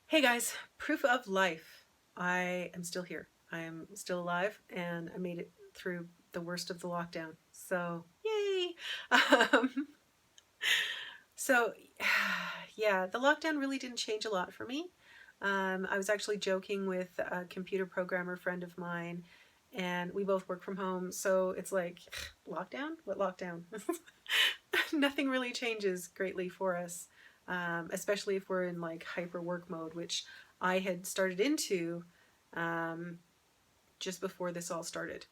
Hey guys, proof of life. I am still here. I am still alive and I made it through the worst of the lockdown. So, yay! Um, so, yeah, the lockdown really didn't change a lot for me. I was actually joking with a computer programmer friend of mine, and we both work from home. So it's like, lockdown? What lockdown? Nothing really changes greatly for us, especially if we're in like hyper work mode, which I had started into um, just before this all started.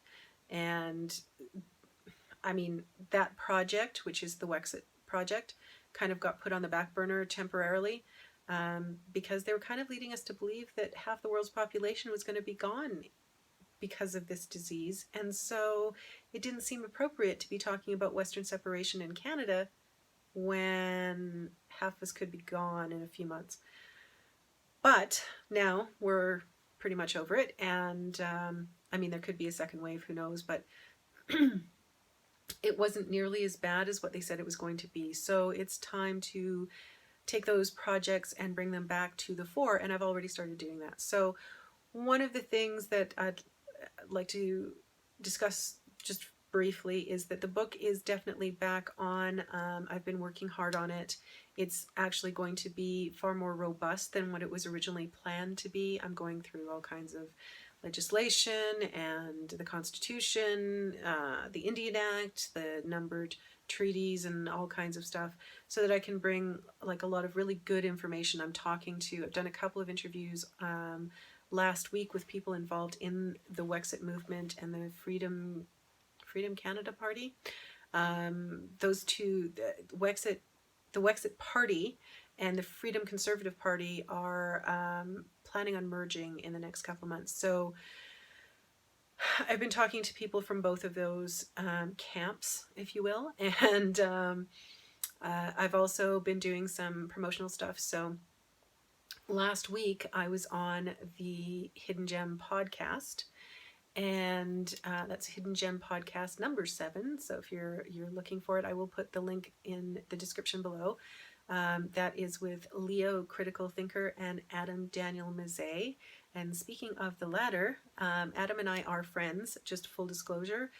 And I mean, that project, which is the Wexit project, kind of got put on the back burner temporarily because they were kind of leading us to believe that half the world's population was going to be gone because of this disease. And so it didn't seem appropriate to be talking about Western separation in Canada when half of us could be gone in a few months. But now we're pretty much over it. And I mean, there could be a second wave, who knows, but it wasn't nearly as bad as what they said it was going to be. So it's time to take those projects and bring them back to the fore. And I've already started doing that. So one of the things that I'd like to discuss just briefly is that the book is definitely back on. I've been working hard on it. It's actually going to be far more robust than what it was originally planned to be. I'm going through all kinds of legislation and the Constitution, the Indian Act, the numbered treaties and all kinds of stuff so that I can bring like a lot of really good information. I've done a couple of interviews last week with people involved in the Wexit movement and the Freedom Canada Party. Those two, the Wexit Party and the Freedom Conservative Party are planning on merging in the next couple of months. So I've been talking to people from both of those camps, if you will, and I've also been doing some promotional stuff. So last week I was on the Hidden Gem podcast, and that's Hidden Gem podcast number 7. So if you're looking for it, I will put the link in the description below. That is with Leo Critical Thinker and Adam Daniel Mazet. And speaking of the latter, Adam and I are friends, just full disclosure.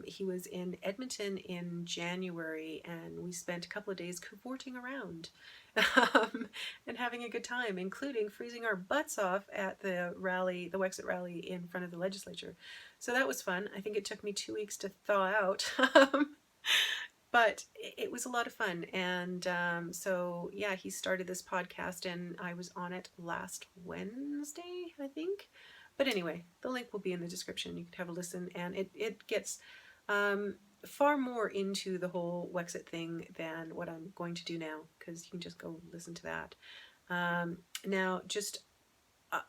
He was in Edmonton in January, and we spent a couple of days cavorting around and having a good time, including freezing our butts off at the rally, the Wexit rally in front of the legislature. So that was fun. I think it took me 2 weeks to thaw out. But it was a lot of fun. And so, yeah, he started this podcast and I was on it last Wednesday, I think. But anyway, the link will be in the description. You can have a listen. And it gets far more into the whole Wexit thing than what I'm going to do now, because you can just go listen to that. Now, just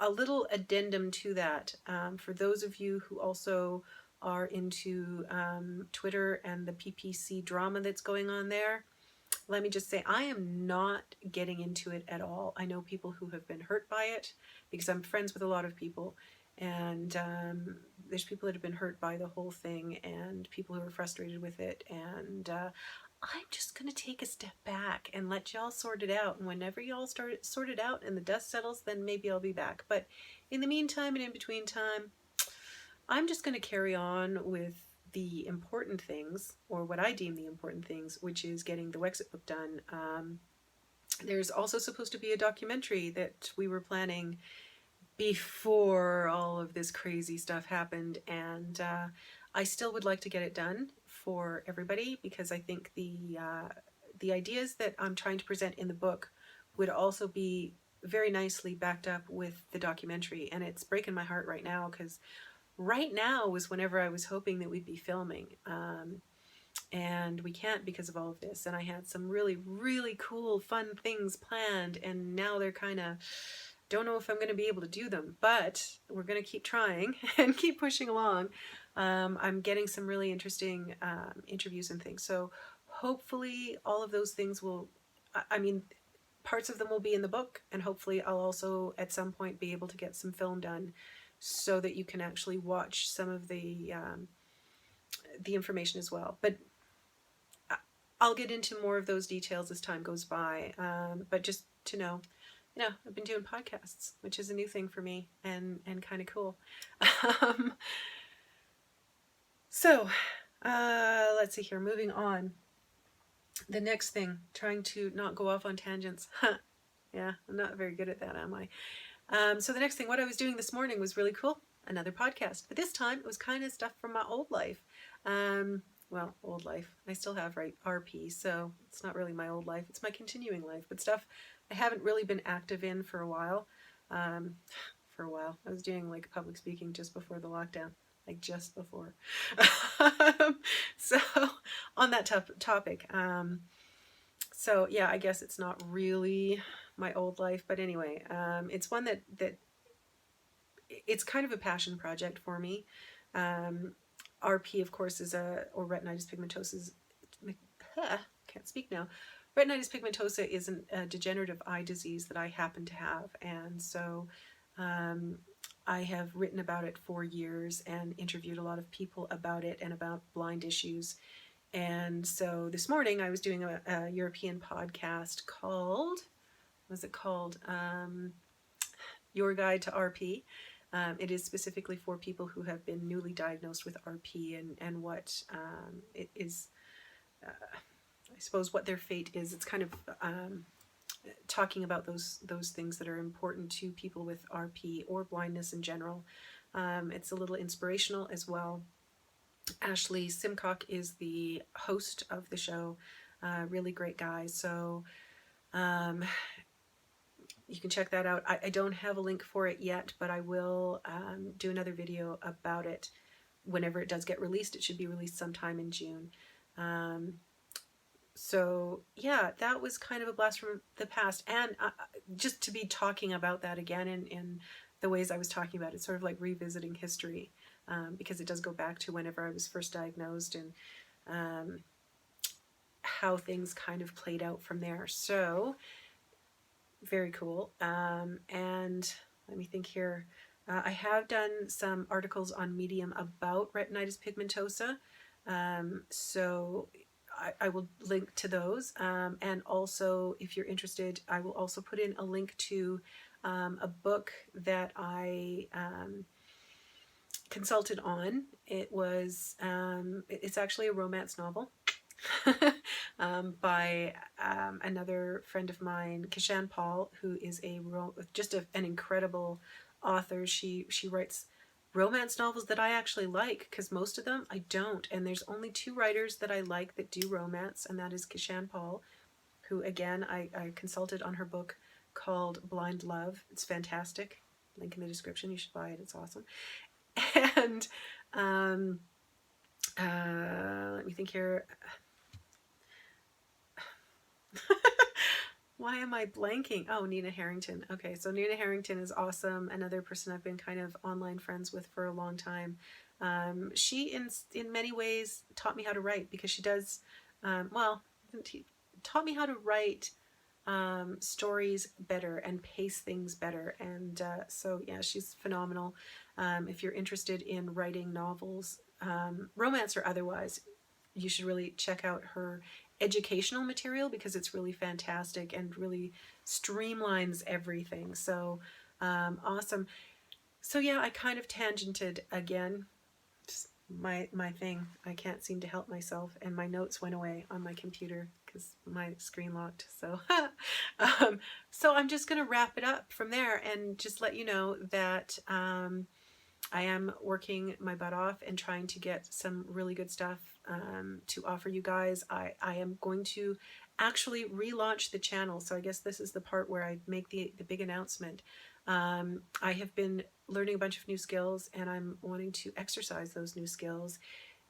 a little addendum to that. For those of you who also are into Twitter and the PPC drama that's going on there, let me just say I am not getting into it at all. I know people who have been hurt by it because I'm friends with a lot of people, and there's people that have been hurt by the whole thing and people who are frustrated with it, and I'm just going to take a step back and let y'all sort it out. And whenever y'all sort it out and the dust settles, then maybe I'll be back. But in the meantime and in between time, I'm just going to carry on with the important things, or what I deem the important things, which is getting the Wexit book done. There's also supposed to be a documentary that we were planning before all of this crazy stuff happened, and I still would like to get it done for everybody, because I think the ideas that I'm trying to present in the book would also be very nicely backed up with the documentary. And it's breaking my heart right now, because right now was whenever I was hoping that we'd be filming, and we can't because of all of this. And I had some really, really cool, fun things planned, and now they're kind of, don't know if I'm going to be able to do them, but we're going to keep trying and keep pushing along. I'm getting some really interesting interviews and things. So hopefully all of those things will, I mean, parts of them will be in the book, and hopefully I'll also at some point be able to get some film done so that you can actually watch some of the information as well. But I'll get into more of those details as time goes by. But just to know I've been doing podcasts, which is a new thing for me and kind of cool. Um, so let's see here, moving on. The next thing, trying to not go off on tangents. Yeah, I'm not very good at that, am I? So the next thing, what I was doing this morning was really cool. Another podcast, but this time it was kind of stuff from my old life. Well, old life. I still have RP, so it's not really my old life. It's my continuing life, but stuff I haven't really been active in for a while. For a while, I was doing like public speaking just before the lockdown, like just before. So on that topic. So yeah, I guess it's not really my old life, but anyway, it's one that it's kind of a passion project for me. RP, of course, or retinitis pigmentosa. Can't speak now. Retinitis pigmentosa is a degenerative eye disease that I happen to have, and so I have written about it for years and interviewed a lot of people about it and about blind issues. And so this morning I was doing a European podcast called, what was it called? Your Guide to RP. It is specifically for people who have been newly diagnosed with RP and what it is, I suppose, what their fate is. It's kind of talking about those things that are important to people with RP or blindness in general. It's a little inspirational as well. Ashley Simcock is the host of the show. Really great guy. So you can check that out. I don't have a link for it yet, but I will do another video about it whenever it does get released. It should be released sometime in June. So yeah, that was kind of a blast from the past. And just to be talking about that again in the ways I was talking about it, sort of like revisiting history, because it does go back to whenever I was first diagnosed and how things kind of played out from there. So very cool. And let me think here. I have done some articles on Medium about retinitis pigmentosa. So I will link to those. And also, if you're interested, I will also put in a link to a book that I consulted on. It was, it's actually a romance novel. By another friend of mine, Kishan Paul, who is just an incredible author. She writes romance novels that I actually like, because most of them I don't. And there's only two writers that I like that do romance, and that is Kishan Paul, who again I consulted on her book called Blind Love. It's fantastic. Link in the description. You should buy it. It's awesome. And let me think here. Why am I blanking? Oh, Nina Harrington. Okay, so Nina Harrington is awesome. Another person I've been kind of online friends with for a long time. She, in many ways, taught me how to write, because she does, taught me how to write stories better and pace things better. And so, yeah, she's phenomenal. If you're interested in writing novels, romance or otherwise, you should really check out her educational material, because it's really fantastic and really streamlines everything. So awesome. So yeah, I kind of tangented again. Just my thing. I can't seem to help myself, and my notes went away on my computer because my screen locked. So so I'm just gonna wrap it up from there and just let you know that I am working my butt off and trying to get some really good stuff to offer you guys. I am going to actually relaunch the channel. So I guess this is the part where I make the big announcement. I have been learning a bunch of new skills, and I'm wanting to exercise those new skills.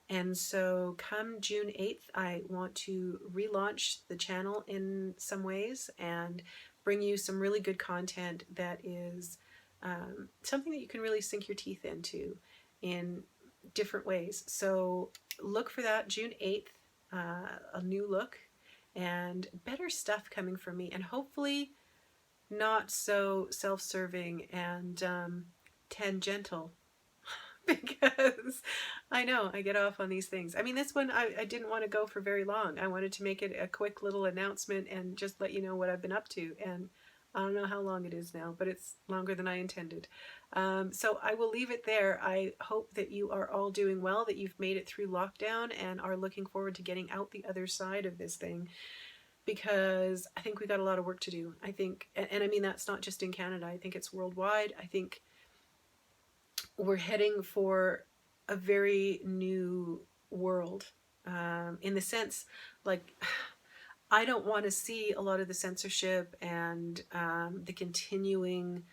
And so come June 8th, I want to relaunch the channel in some ways and bring you some really good content that is something that you can really sink your teeth into in different ways. So look for that June 8th, a new look and better stuff coming from me, and hopefully not so self-serving and tangential, because I know I get off on these things. I mean, this one I didn't want to go for very long. I wanted to make it a quick little announcement and just let you know what I've been up to, and I don't know how long it is now, but it's longer than I intended. So I will leave it there. I hope that you are all doing well, that you've made it through lockdown and are looking forward to getting out the other side of this thing, because I think we got a lot of work to do. I think, and I mean, that's not just in Canada. I think it's worldwide. I think we're heading for a very new world, in the sense, like, I don't want to see a lot of the censorship and the continuing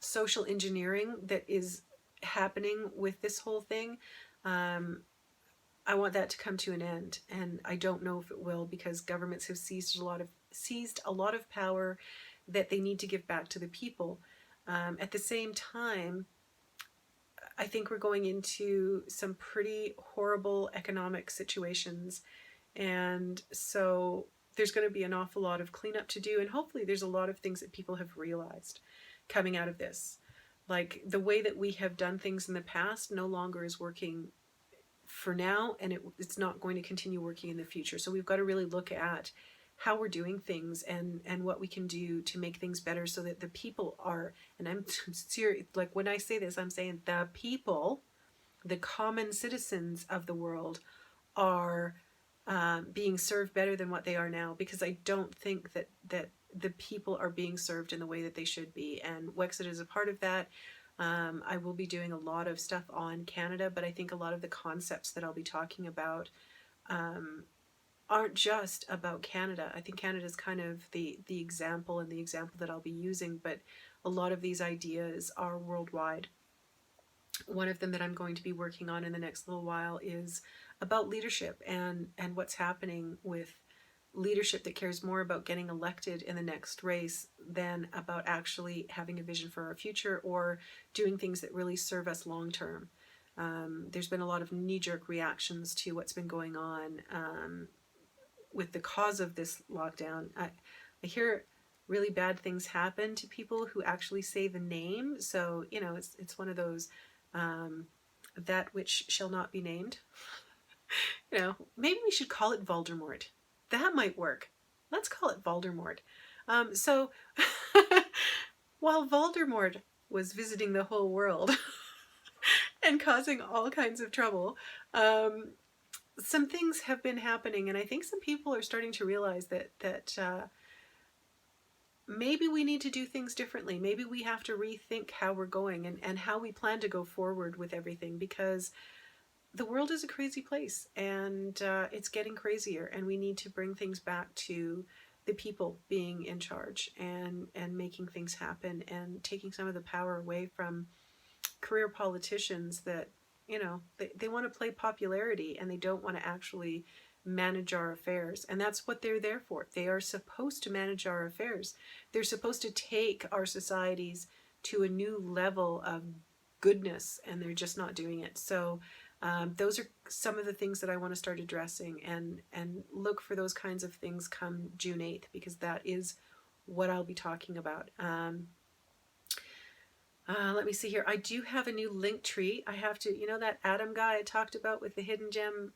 social engineering that is happening with this whole thing. I want that to come to an end, and I don't know if it will, because governments have seized a lot of power that they need to give back to the people. At the same time, I think we're going into some pretty horrible economic situations, and so there's going to be an awful lot of cleanup to do, and hopefully there's a lot of things that people have realized coming out of this. Like, the way that we have done things in the past no longer is working for now, and it's not going to continue working in the future. So we've got to really look at how we're doing things and what we can do to make things better, so that the people are, and I'm serious, like when I say this, I'm saying the people, the common citizens of the world, are being served better than what they are now, because I don't think that the people are being served in the way that they should be, and Wexit is a part of that. I will be doing a lot of stuff on Canada, but I think a lot of the concepts that I'll be talking about aren't just about Canada. I think Canada is kind of the example, and the example that I'll be using, but a lot of these ideas are worldwide. One of them that I'm going to be working on in the next little while is about leadership and what's happening with leadership that cares more about getting elected in the next race than about actually having a vision for our future or doing things that really serve us long term. There's been a lot of knee-jerk reactions to what's been going on with the cause of this lockdown. I hear really bad things happen to people who actually say the name. So, you know, it's one of those, that which shall not be named. You know, maybe we should call it Voldermort. That might work. Let's call it Voldermort. So while Voldermort was visiting the whole world and causing all kinds of trouble, some things have been happening, and I think some people are starting to realize that maybe we need to do things differently. Maybe we have to rethink how we're going and how we plan to go forward with everything, because the world is a crazy place, and it's getting crazier, and we need to bring things back to the people being in charge and making things happen, and taking some of the power away from career politicians that, you know, they want to play popularity, and they don't want to actually manage our affairs. And that's what they're there for. They are supposed to manage our affairs. They're supposed to take our societies to a new level of goodness, and they're just not doing it. So those are some of the things that I want to start addressing, and look for those kinds of things come June 8th, because that is what I'll be talking about. Let me see here. I do have a new link tree. I have to, you know, that Adam guy I talked about with the Hidden Gem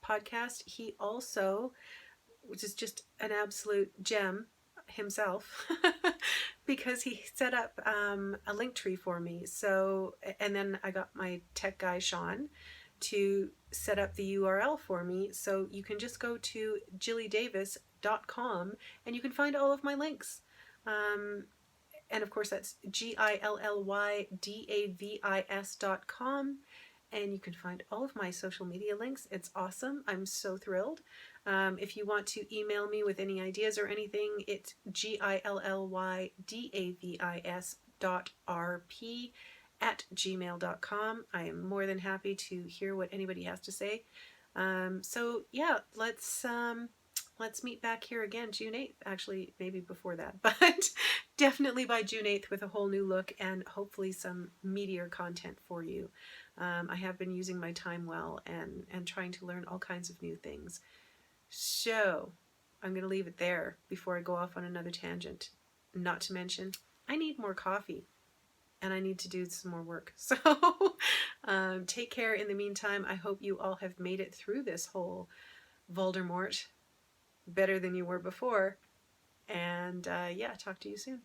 podcast, he also, which is just an absolute gem himself, because he set up a link tree for me. So, and then I got my tech guy Sean to set up the URL for me, so you can just go to jillydavis.com and you can find all of my links. And of course that's GILLYDAVIS.com, and you can find all of my social media links. It's awesome. I'm so thrilled. If you want to email me with any ideas or anything, it's GILLYDAVIS.RP@gmail.com. I am more than happy to hear what anybody has to say. So yeah, let's meet back here again June 8th. Actually, maybe before that, but definitely by June 8th with a whole new look and hopefully some meatier content for you. I have been using my time well and trying to learn all kinds of new things. So I'm going to leave it there before I go off on another tangent. Not to mention, I need more coffee and I need to do some more work. So take care in the meantime. I hope you all have made it through this whole Voldermort better than you were before. And yeah, talk to you soon.